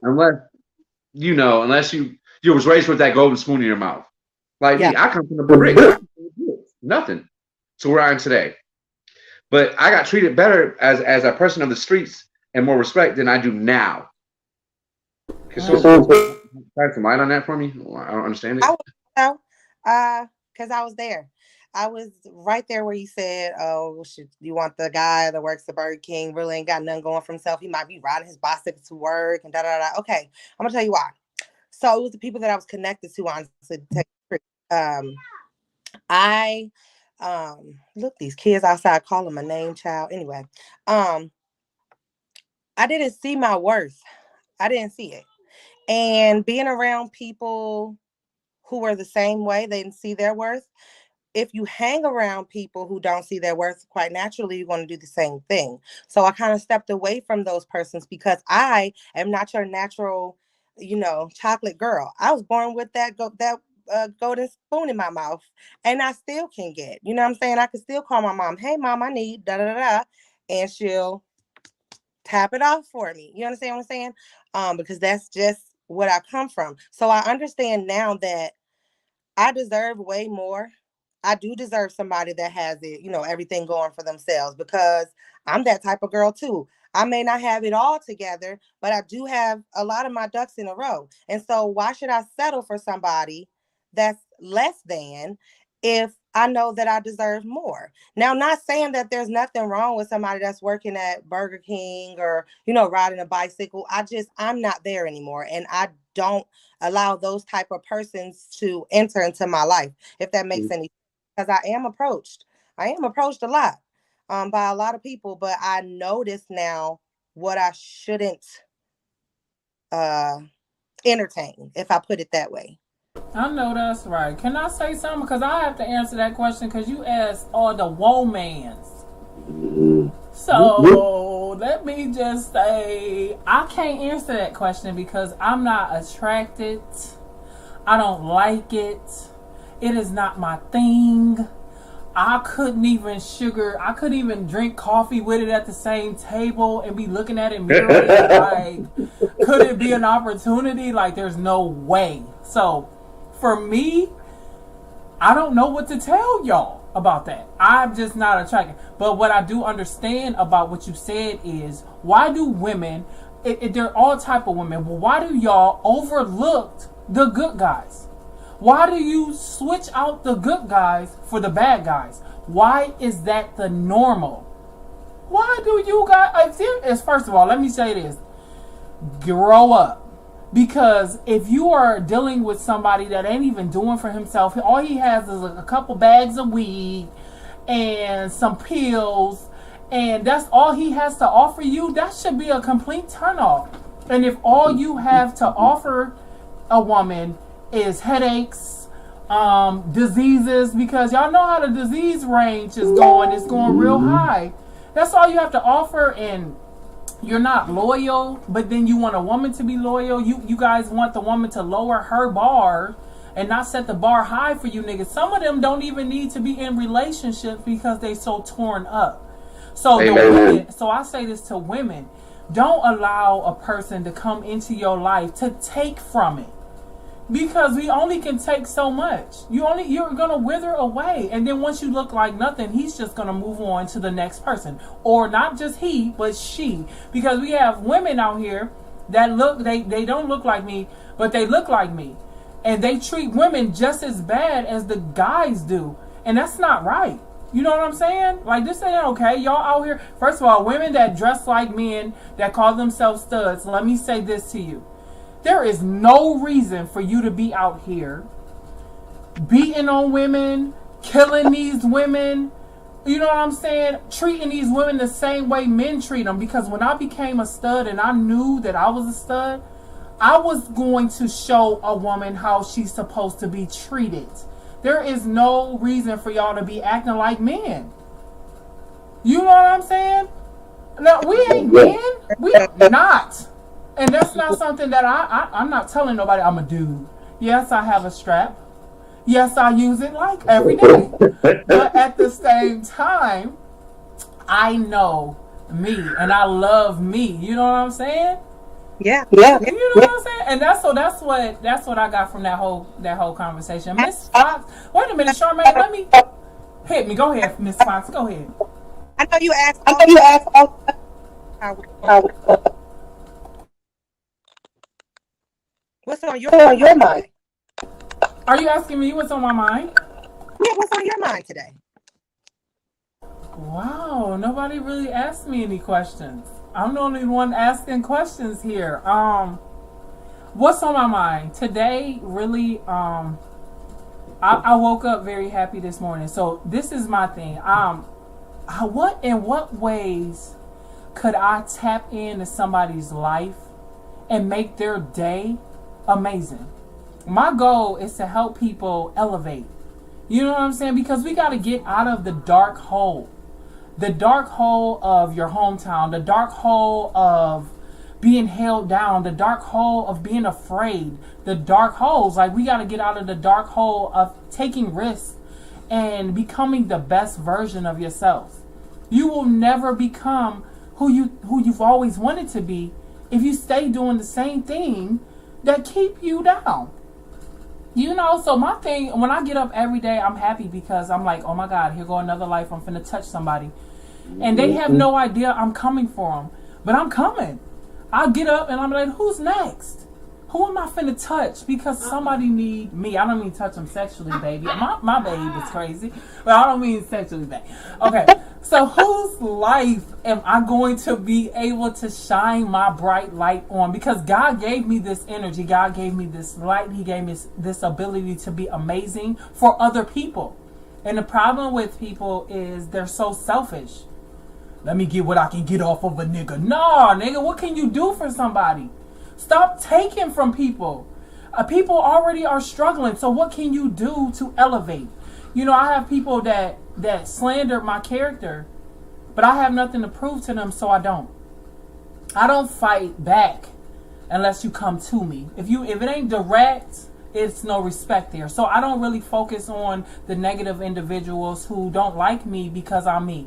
unless you was raised with that golden spoon in your mouth. Like me, I come from the brick. Nothing to where I am today. But I got treated better as a person of the streets and more respect than I do now. Can someone shed some light on that for me? I don't understand it. Because I was there. I was right there where you said, "Oh, you want the guy that works at Burger King really ain't got nothing going for himself. He might be riding his bicycle to work and da da da." Okay, I'm gonna tell you why. So it was the people that I was connected to on I look, these kids outside call them a name child. Anyway, I didn't see my worth. I didn't see it. And being around people who were the same way, they didn't see their worth. If you hang around people who don't see their worth, quite naturally, you're going to do the same thing. So I kind of stepped away from those persons because I am not your natural, chocolate girl. I was born with that golden spoon in my mouth, and I still can get. You know what I'm saying? I can still call my mom, "Hey, mom, I need da da da da," and she'll tap it off for me. You understand what I'm saying? Because that's just what I come from. So I understand now that I deserve way more. I do deserve somebody that has it, everything going for themselves, because I'm that type of girl too. I may not have it all together, but I do have a lot of my ducks in a row. And so why should I settle for somebody that's less than if I know that I deserve more? Now, not saying that there's nothing wrong with somebody that's working at Burger King or, riding a bicycle. I'm not there anymore. And I don't allow those type of persons to enter into my life, if that makes any sense. Because I am approached. I am approached a lot by a lot of people, but I notice now what I shouldn't entertain, if I put it that way. I know that's right. Can I say something? Because I have to answer that question because you asked all the womans. So let me just say, I can't answer that question because I'm not attracted. I don't like it. It is not my thing. I couldn't even drink coffee with it at the same table and be looking at it mirroring. Like, could it be an opportunity? Like, there's no way. So, for me, I don't know what to tell y'all about that. I'm just not attracted. But what I do understand about what you said is, why do women, there are all type of women, but why do y'all overlook the good guys? Why do you switch out the good guys for the bad guys? Why is that the normal? Why do you guys, first of all, let me say this. Grow up. Because if you are dealing with somebody that ain't even doing for himself, all he has is a couple bags of weed and some pills, and that's all he has to offer you, that should be a complete turnoff. And if all you have to offer a woman is headaches, diseases, because y'all know how the disease range is going. It's going real high. That's all you have to offer, and you're not loyal, but then you want a woman to be loyal. You guys want the woman to lower her bar and not set the bar high for you niggas. Some of them don't even need to be in relationships because they so torn up. So so I say this to women. Don't allow a person to come into your life to take from it. Because we only can take so much. You're gonna wither away, and then once you look like nothing, he's just gonna move on to the next person, or not just he, but she. Because we have women out here that they don't look like me, but they look like me, and they treat women just as bad as the guys do, and that's not right. You know what I'm saying? Like, this ain't okay. Y'all out here. First of all, women that dress like men that call themselves studs. Let me say this to you. There is no reason for you to be out here beating on women, killing these women, you know what I'm saying? Treating these women the same way men treat them. Because when I became a stud and I knew that I was a stud, I was going to show a woman how she's supposed to be treated. There is no reason for y'all to be acting like men. You know what I'm saying? Now, we ain't men. We not. And that's not something that I'm not telling nobody I'm a dude. Yes, I have a strap. Yes, I use it like every day. But at the same time, I know me and I love me. You know what I'm saying? Yeah. You know what I'm saying? And that's what I got from that whole conversation. Miss Fox, wait a minute, Charmaine, let me hit me. Go ahead, Miss Fox. Go ahead. I know you asked. What's on your mind? Are you asking me what's on my mind? Yeah, what's on your mind today? Wow, nobody really asked me any questions. I'm the only one asking questions here. What's on my mind today? Really, I woke up very happy this morning. So this is my thing. In what ways could I tap into somebody's life and make their day amazing? My goal is to help people elevate. You know what I'm saying? Because we got to get out of the dark hole. The dark hole of your hometown, the dark hole of being held down, the dark hole of being afraid, the dark holes. Like, we got to get out of the dark hole of taking risks and becoming the best version of yourself. You will never become who you've always wanted to be if you stay doing the same thing that keep you down. You know, so my thing, when I get up every day, I'm happy because I'm like, oh my God, here go another life. I'm finna touch somebody. And they have no idea I'm coming for them. But I'm coming. I get up and I'm like, who's next? Who am I finna touch? Because somebody need me. I don't mean touch them sexually, baby. My baby is crazy. But I don't mean sexually, baby. Okay. So whose life am I going to be able to shine my bright light on? Because God gave me this energy. God gave me this light. He gave me this ability to be amazing for other people. And the problem with people is they're so selfish. Let me get what I can get off of a nigga. Nah, nigga, what can you do for somebody? Stop taking from people. People already are struggling. So what can you do to elevate? You know, I have people that slander my character, but I have nothing to prove to them, so I don't. I don't fight back unless you come to me. If it ain't direct, it's no respect there. So I don't really focus on the negative individuals who don't like me because I'm me.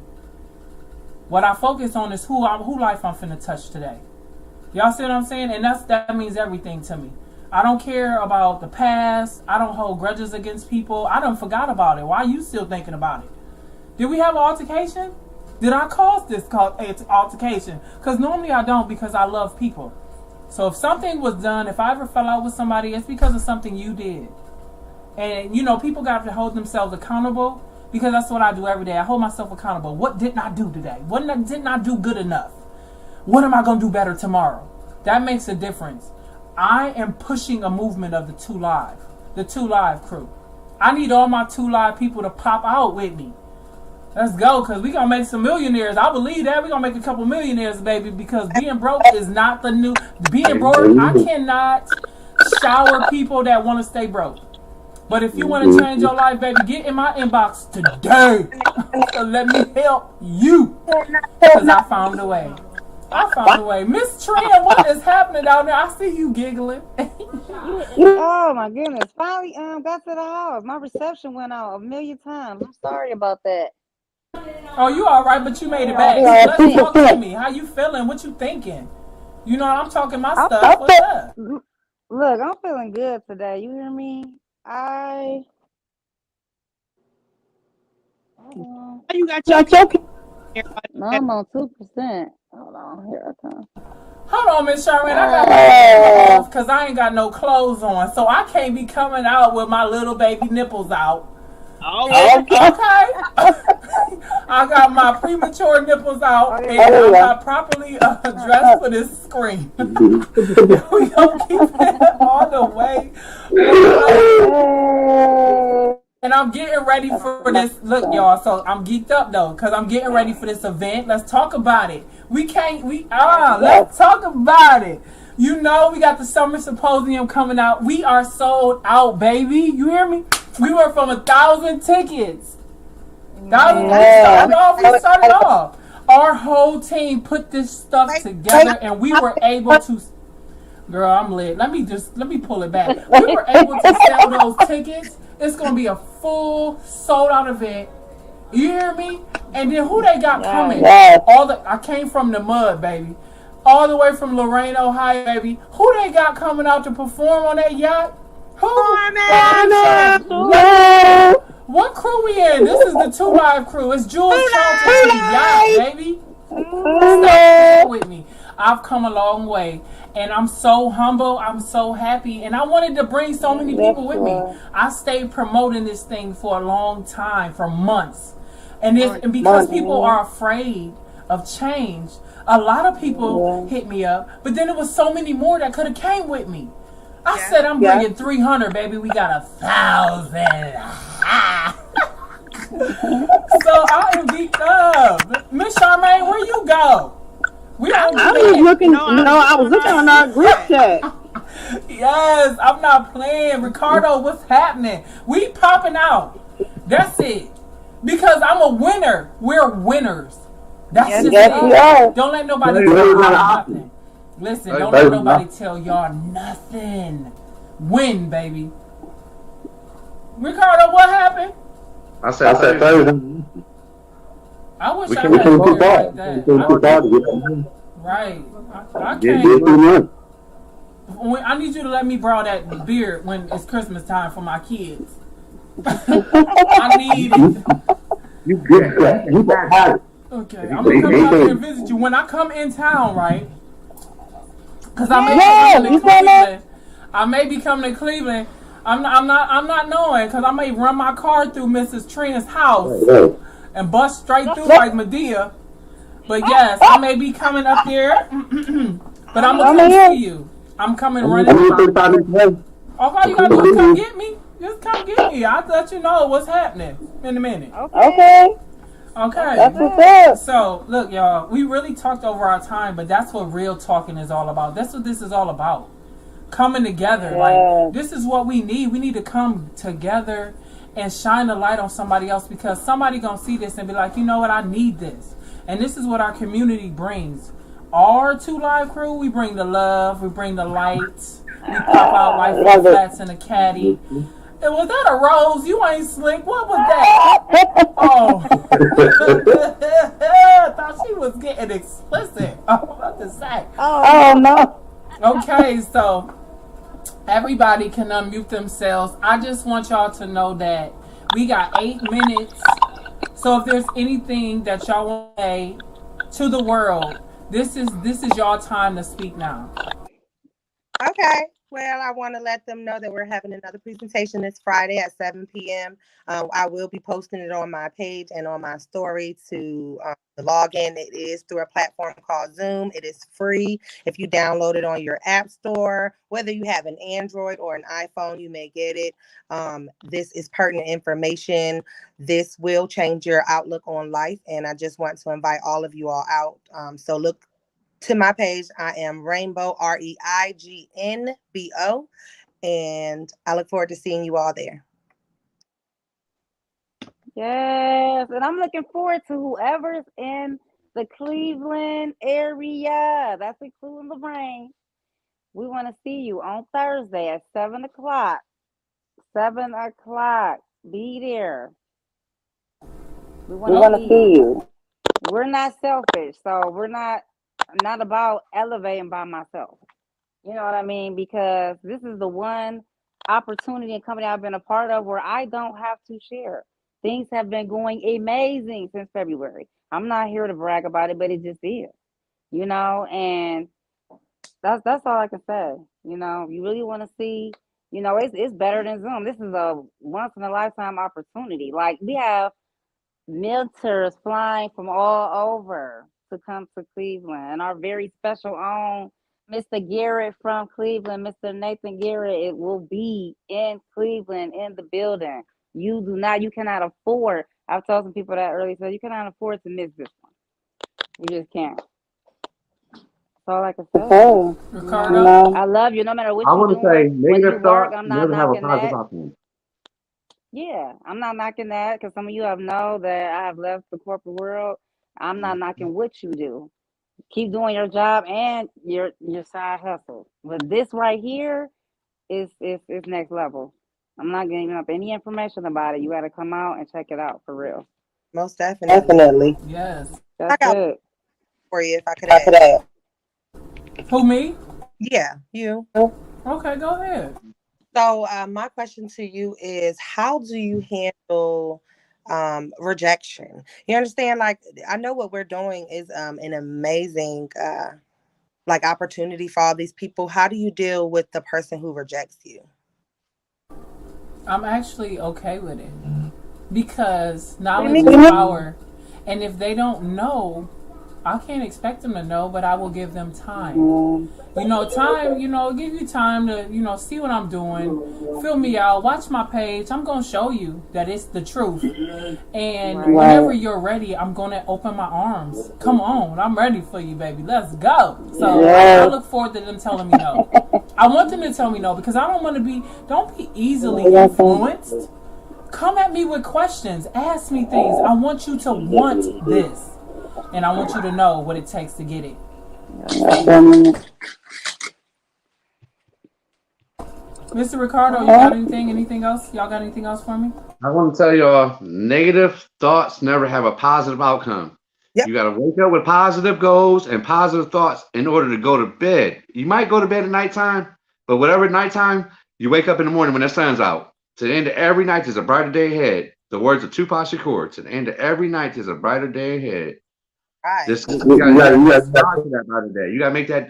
What I focus on is who life I'm finna touch today. Y'all see what I'm saying? And that means everything to me. I don't care about the past. I don't hold grudges against people. I done forgot about it. Why are you still thinking about it? Did we have an altercation? Did I cause this altercation? Because normally I don't, because I love people. So if something was done, if I ever fell out with somebody, it's because of something you did. And, you know, people got to hold themselves accountable, because that's what I do every day. I hold myself accountable. What didn't I do today? What didn't I do good enough? What am I going to do better tomorrow? That makes a difference. I am pushing a movement of the 2 Live crew. I need all my 2 Live people to pop out with me. Let's go, because we're going to make some millionaires. I believe that. We're going to make a couple millionaires, baby, because being broke is not the new. Being broke, I cannot shower people that want to stay broke. But if you want to change your life, baby, get in my inbox today. So let me help you. Because I found a way. Miss Tria, what is happening down there? I see you giggling. Oh my goodness. Finally got to the house. My reception went out 1,000,000 times. I'm sorry about that. Oh, you all right, but you made it back. Let's talk to me. How you feeling? What you thinking? You know, I'm talking my stuff. What's up? Look, I'm feeling good today. You hear me? You got your No, I'm on 2%. Hold on, here I come. Hold on, Miss Charmaine. I got my off because I ain't got no clothes on, so I can't be coming out with my little baby nipples out. Okay. I got my premature nipples out, and I'm not properly dressed for this screen. We gonna keep it all the way. And I'm getting ready for this. Look, y'all. So I'm geeked up though, cause I'm getting ready for this event. Let's talk about it. Let's talk about it. You know, we got the Summer Symposium coming out. We are sold out, baby. You hear me? We went from 1,000 tickets. We started off. Our whole team put this stuff together, and we were able to. Girl, I'm lit. Let me pull it back. We were able to sell those tickets. It's gonna be a full sold out event. You hear me? And then who they got coming? I came from the mud, baby. All the way from Lorain, Ohio, baby. Who they got coming out to perform on that yacht? Who? What crew we in? This is the 2 Live crew. It's Jules Charlton yacht, baby. Stop with me. I've come a long way. And I'm so humble. I'm so happy. And I wanted to bring so many people with me. I stayed promoting this thing for a long time, for months. And because people are afraid of change, a lot of people hit me up. But then there was so many more that could have came with me. I said, I'm bringing 300, baby. We got 1,000. So I am geeked up. Miss Charmaine, where you go? I was looking on our group chat. Yes, I'm not playing. Ricardo, what's happening? We popping out. That's it. Because I'm a winner. We're winners. That's just it. Don't let nobody tell you nothing. Listen, don't let nobody tell y'all nothing. Win, baby. Ricardo, what happened? I said Thursday. I wish I had a beard like that. Right. I can't. I need you to let me borrow that beard when it's Christmas time for my kids. I need it. You good? Okay, I'm gonna come out here and visit you when I come in town, right? Because I may be coming to Cleveland. I may be coming to Cleveland. I'm not knowing because I may run my car through Mrs. Trina's house and bust straight through like Medea. But yes, I may be coming up there. But I'm gonna come see you. I'm coming running. All you gotta do is come get me. Just come get me. I'll let you know what's happening in a minute. Okay. That's what's up. So, look, y'all, we really talked over our time, but that's what real talking is all about. That's what this is all about. Coming together. Like, this is what we need. We need to come together and shine the light on somebody else because somebody gonna see this and be like, you know what, I need this. And this is what our community brings. Our 2 Live crew, we bring the love, we bring the lights, we pop out life flats in a caddy. And was that a rose? You ain't slick. What was that? Oh. I thought she was getting explicit. I was about to say. Oh, no. Okay, so everybody can unmute themselves. I just want y'all to know that we got 8 minutes. So if there's anything that y'all want to say to the world, this is y'all time to speak now. Okay. Well, I want to let them know that we're having another presentation this Friday at 7 p.m. I will be posting it on my page and on my story to log in. It is through a platform called Zoom. It is free. If you download it on your app store, whether you have an Android or an iPhone, you may get it. This is pertinent information. This will change your outlook on life. And I just want to invite all of you all out. So look to my page. I am Reignbo, REIGNBO, and I look forward to seeing you all there. Yes, and I'm looking forward to whoever's in the Cleveland area. That's including Lorraine. We want to see you on Thursday at 7 o'clock. 7 o'clock. Be there. We want to see you. We're not selfish, so we're not about elevating by myself. You know what I mean? Because this is the one opportunity and company I've been a part of where I don't have to share. Things have been going amazing since February. I'm not here to brag about it, but it just is. You know, and that's all I can say. You know, you really want to see, you know, it's better than Zoom. This is a once in a lifetime opportunity. Like we have mentors flying from all over to come to Cleveland, and our very special own Mr. Garrett from Cleveland, Mr. Nathan Garrett, it will be in Cleveland in the building. You cannot afford. I've told some people that earlier, so you cannot afford to miss this one. You just can't. That's all I can say. Ricardo, I love you no matter what I you want to say, doing. negative thoughts I'm not never have a knocking positive that. outcome. Yeah, I'm not knocking that because some of you have know that I have left the corporate world. I'm not knocking what you do. Keep doing your job and your side hustle. But this right here is next level. I'm not giving up any information about it. You got to come out and check it out for real. Most definitely. yes. That's it. For you, if I could add. Who, me? Yeah, you. Okay, go ahead. So my question to you is, how do you handle rejection? You understand? Like, I know what we're doing is an amazing like opportunity for all these people, how do you deal with the person who rejects you? I'm actually okay with it because knowledge is power, and if they don't know, I can't expect them to know, but I will give them time. Time, give you time to, see what I'm doing, fill me out, watch my page. I'm going to show you that it's the truth. And whenever you're ready, I'm going to open my arms. Come on, I'm ready for you, baby. Let's go. So I look forward to them telling me no. I want them to tell me no because I don't be easily influenced. Come at me with questions. Ask me things. I want you to want this. And I want you to know what it takes to get it. Mr. Ricardo, you got anything else? Y'all got anything else for me? I want to tell y'all, negative thoughts never have a positive outcome. Yep. You got to wake up with positive goals and positive thoughts in order to go to bed. You might go to bed at nighttime, but whatever nighttime, you wake up in the morning when the sun's out. To the end of every night, there's a brighter day ahead. The words of Tupac Shakur. To the end of every night, there's a brighter day ahead. Right. You gotta make that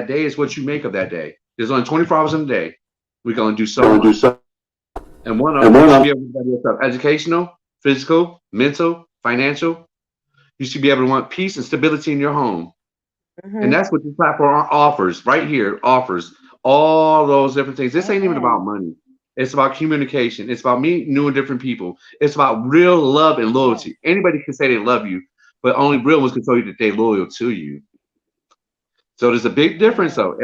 day is what you make of that day. There's only 24 hours in a day. We're gonna do so much. And one of them should be able to do stuff: educational, physical, mental, financial. You should be able to want peace and stability in your home. And that's what this platform offers right here. Offers all those different things. This ain't even about money. It's about communication. It's about meeting new and different people. It's about real love and loyalty. Anybody can say they love you, but only real ones can tell you that they're loyal to you. So there's a big difference, though.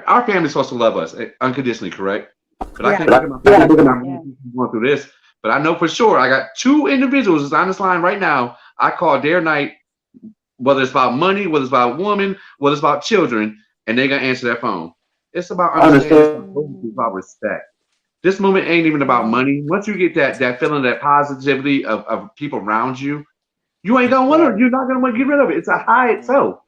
Our family's supposed to love us unconditionally, correct? But I can't look at my family going through this. But I know for sure I got 2 individuals that's on this line right now. I call day or night, whether it's about money, whether it's about woman, whether it's about children, and they're gonna answer that phone. It's about understanding, it's about respect. This moment ain't even about money. Once you get that feeling, that positivity of people around you, you ain't gonna want to. You're not gonna want to get rid of it. It's a high itself.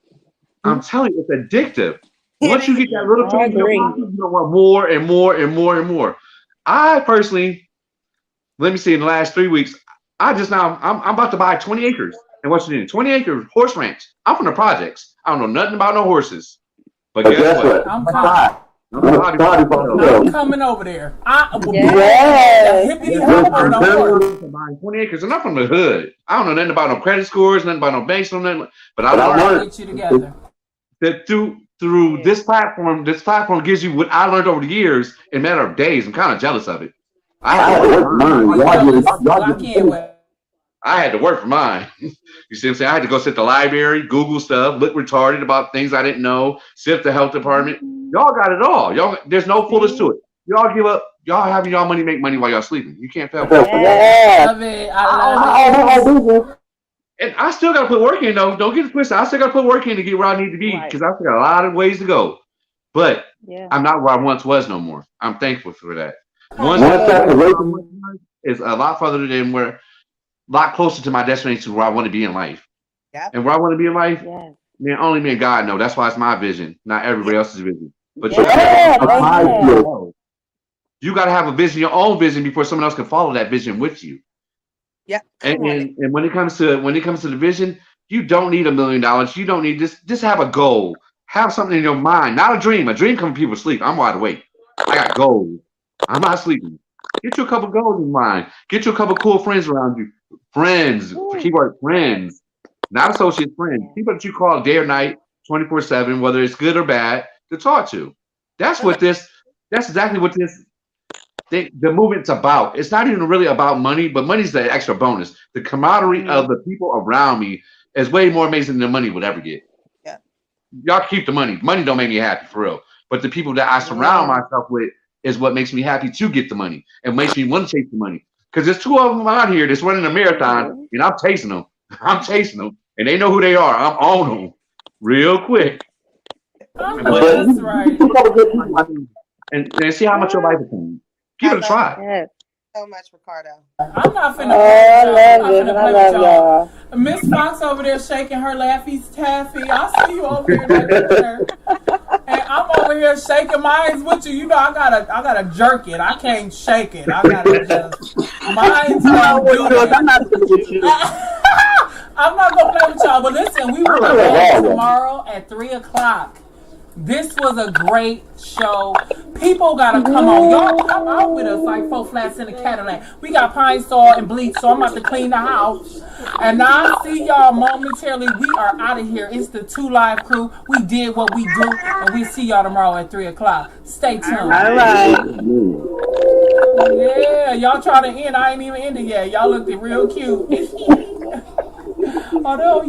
I'm telling you, it's addictive. Once you get that little thing, you don't want more and more and more and more. I personally, let me see, in the last 3 weeks, I'm about to buy 20 acres in West Virginia. 20 acres horse ranch. I'm from the projects. I don't know nothing about no horses. But guess what? I'm coming over there. I'm buying 20 acres, and I'm from the hood. I don't know nothing about no credit scores, nothing about no banks, nothing. But I learned get you together. That through this platform gives you what I learned over the years in a matter of days. I'm kind of jealous of it. I had to work for mine. You see what I'm saying? I had to go sit at the library, Google stuff, look retarded about things I didn't know, sit at the health department. Y'all got it all. Y'all, there's no fullness to it. Y'all give up. Y'all having y'all money make money while y'all sleeping. You can't fail. I love it. I love it. And I still got to put work in, though. Don't get it twisted. I still got to put work in to get where I need to be because I still got a lot of ways to go. But I'm not where I once was no more. I'm thankful for that. One is a lot further than where, a lot closer to my destination where I want to be in life. Yep. And where I want to be in life, man, only me and God know. That's why it's my vision, not everybody else's vision. But you got to have a vision, your own vision, before someone else can follow that vision with you. Yeah. And when it comes to the vision, you don't need $1 million. You don't need just have a goal. Have something in your mind, not a dream. A dream comes when people sleep. I'm wide awake. I got goals. I'm not sleeping. Get you a couple goals in mind. Get you a couple cool friends around you. Friends, keyword friends, not associate friends. People that you call day or night, 24/7, whether it's good or bad, to talk to. That's exactly what the movement's about. It's not even really about money, but money's the extra bonus. The camaraderie of the people around me is way more amazing than money would ever get. Yeah. Y'all keep the money. Money don't make me happy for real. But the people that I surround myself with is what makes me happy to get the money and makes me want to chase the money. Because there's 2 of them out here that's running a marathon, and I'm chasing them. And they know who they are. I'm on them real quick. That's right. And see how much your life is changed. Give it a try. Yes. So much, Ricardo. I'm not finna play with y'all. Miss Fox over there shaking her laffy taffy. I see you over here next to her. And I'm over here shaking mine with you. You know I gotta jerk it. I can't shake it. I gotta just mine's I'm not gonna play with y'all. But listen, we will be back tomorrow at 3:00. This was a great show. People gotta come on. Y'all come out with us like 4 flats in a Cadillac. We got pine saw and bleach, so I'm about to clean the house. And I'll see y'all momentarily. We are out of here. It's the 2 Live crew. We did what we do, and we see y'all tomorrow at 3 o'clock. Stay tuned. All right. Yeah, y'all try to end. I ain't even ended yet. Y'all looked real cute. Although